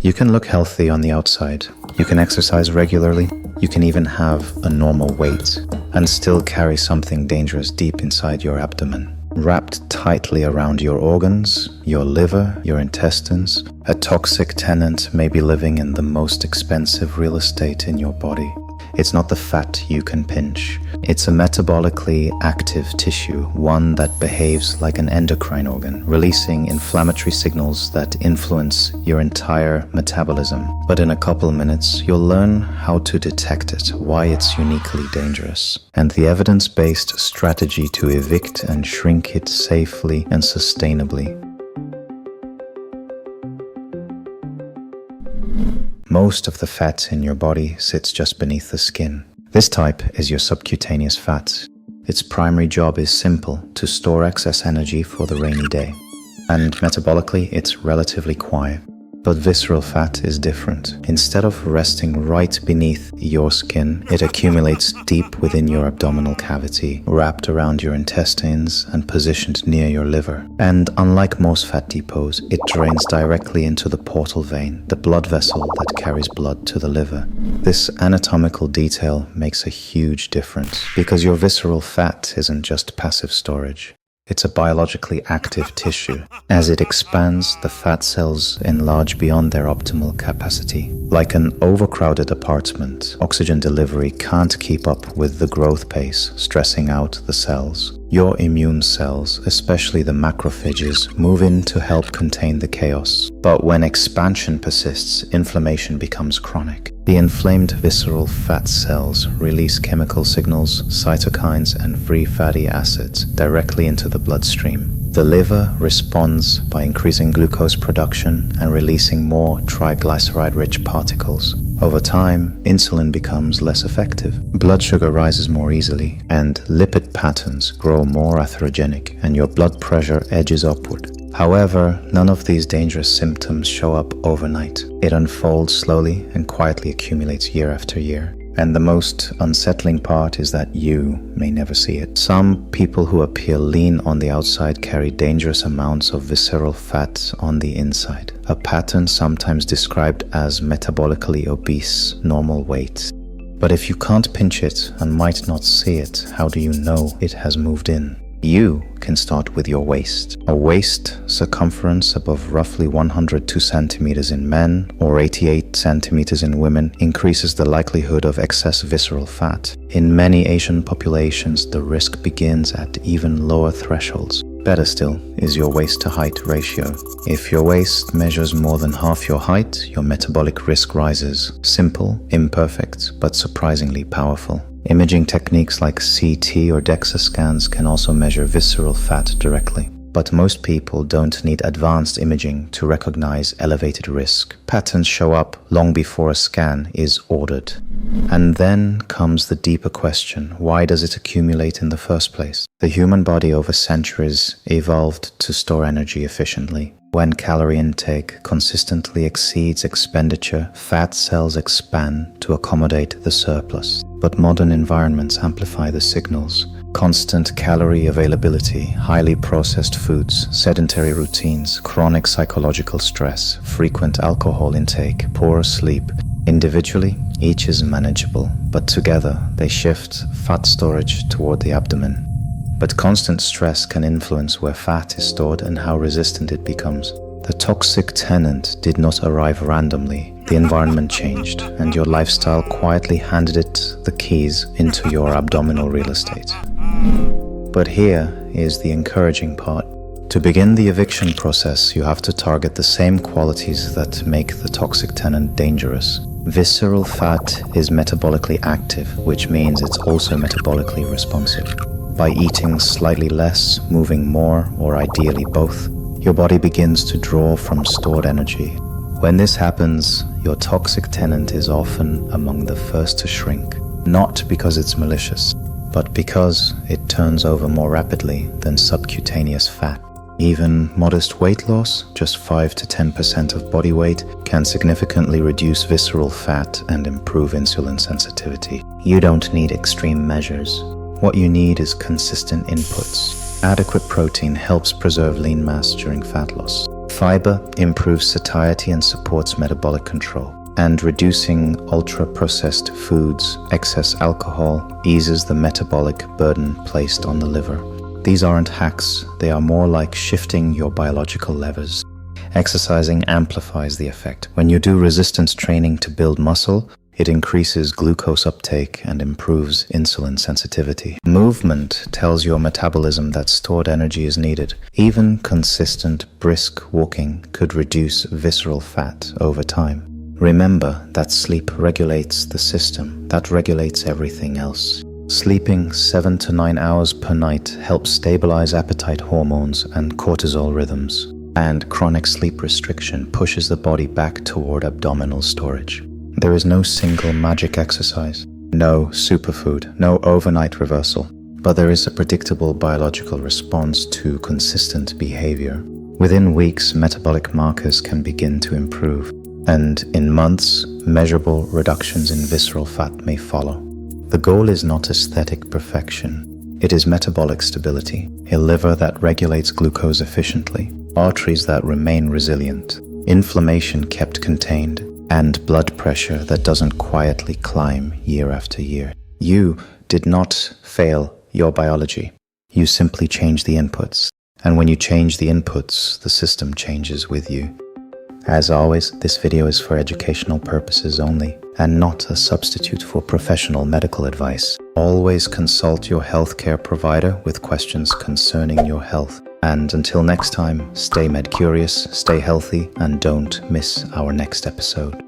You can look healthy on the outside, you can exercise regularly, you can even have a normal weight, and still carry something dangerous deep inside your abdomen. Wrapped tightly around your organs, your liver, your intestines, a toxic tenant may be living in the most expensive real estate in your body. It's not the fat you can pinch. It's a metabolically active tissue, one that behaves like an endocrine organ, releasing inflammatory signals that influence your entire metabolism. But in a couple minutes, you'll learn how to detect it, why it's uniquely dangerous, and the evidence-based strategy to evict and shrink it safely and sustainably. Most of the fat in your body sits just beneath the skin. This type is your subcutaneous fat. Its primary job is simple: to store excess energy for the rainy day. And metabolically, it's relatively quiet. But visceral fat is different. Instead of resting right beneath your skin, it accumulates deep within your abdominal cavity, wrapped around your intestines and positioned near your liver. And unlike most fat depots, it drains directly into the portal vein, the blood vessel that carries blood to the liver. This anatomical detail makes a huge difference, because your visceral fat isn't just passive storage. It's a biologically active tissue. As it expands, the fat cells enlarge beyond their optimal capacity. Like an overcrowded apartment, oxygen delivery can't keep up with the growth pace, stressing out the cells. Your immune cells, especially the macrophages, move in to help contain the chaos. But when expansion persists, inflammation becomes chronic. The inflamed visceral fat cells release chemical signals, cytokines, and free fatty acids directly into the bloodstream. The liver responds by increasing glucose production and releasing more triglyceride-rich particles. Over time, insulin becomes less effective, blood sugar rises more easily, and lipid patterns grow more atherogenic, and your blood pressure edges upward. However, none of these dangerous symptoms show up overnight. It unfolds slowly and quietly accumulates year after year. And the most unsettling part is that you may never see it. Some people who appear lean on the outside carry dangerous amounts of visceral fat on the inside, a pattern sometimes described as metabolically obese, normal weight. But if you can't pinch it and might not see it, how do you know it has moved in? You can start with your waist. A waist circumference above roughly 102 centimeters in men or 88 centimeters in women increases the likelihood of excess visceral fat. In many Asian populations, the risk begins at even lower thresholds. Better still is your waist to height ratio. If your waist measures more than half your height, your metabolic risk rises. Simple, imperfect, but surprisingly powerful. Imaging techniques like CT or DEXA scans can also measure visceral fat directly. But most people don't need advanced imaging to recognize elevated risk. Patterns show up long before a scan is ordered. And then comes the deeper question: why does it accumulate in the first place? The human body over centuries evolved to store energy efficiently. When calorie intake consistently exceeds expenditure, fat cells expand to accommodate the surplus. But modern environments amplify the signals. Constant calorie availability, highly processed foods, sedentary routines, chronic psychological stress, frequent alcohol intake, poor sleep. Individually, each is manageable, but together they shift fat storage toward the abdomen. But constant stress can influence where fat is stored and how resistant it becomes. The toxic tenant did not arrive randomly. The environment changed, and your lifestyle quietly handed it the keys into your abdominal real estate. But here is the encouraging part. To begin the eviction process, you have to target the same qualities that make the toxic tenant dangerous. Visceral fat is metabolically active, which means it's also metabolically responsive. By eating slightly less, moving more, or ideally both, your body begins to draw from stored energy. When this happens, your toxic tenant is often among the first to shrink, not because it's malicious, but because it turns over more rapidly than subcutaneous fat. Even modest weight loss, just 5 to 10% of body weight, can significantly reduce visceral fat and improve insulin sensitivity. You don't need extreme measures. What you need is consistent inputs. Adequate protein helps preserve lean mass during fat loss. Fiber improves satiety and supports metabolic control. And reducing ultra-processed foods, excess alcohol, eases the metabolic burden placed on the liver. These aren't hacks, they are more like shifting your biological levers. Exercising amplifies the effect. When you do resistance training to build muscle, it increases glucose uptake and improves insulin sensitivity. Movement tells your metabolism that stored energy is needed. Even consistent, brisk walking could reduce visceral fat over time. Remember that sleep regulates the system, that regulates everything else. Sleeping 7 to 9 hours per night helps stabilize appetite hormones and cortisol rhythms. And chronic sleep restriction pushes the body back toward abdominal storage. There is no single magic exercise, no superfood, no overnight reversal, but there is a predictable biological response to consistent behavior. Within weeks, metabolic markers can begin to improve, and in months, measurable reductions in visceral fat may follow. The goal is not aesthetic perfection, it is metabolic stability, a liver that regulates glucose efficiently, arteries that remain resilient, inflammation kept contained, and blood pressure that doesn't quietly climb year after year. You did not fail your biology. You simply change the inputs. And when you change the inputs, the system changes with you. As always, this video is for educational purposes only, and not a substitute for professional medical advice. Always consult your healthcare provider with questions concerning your health. And until next time, stay med curious, stay healthy, and don't miss our next episode.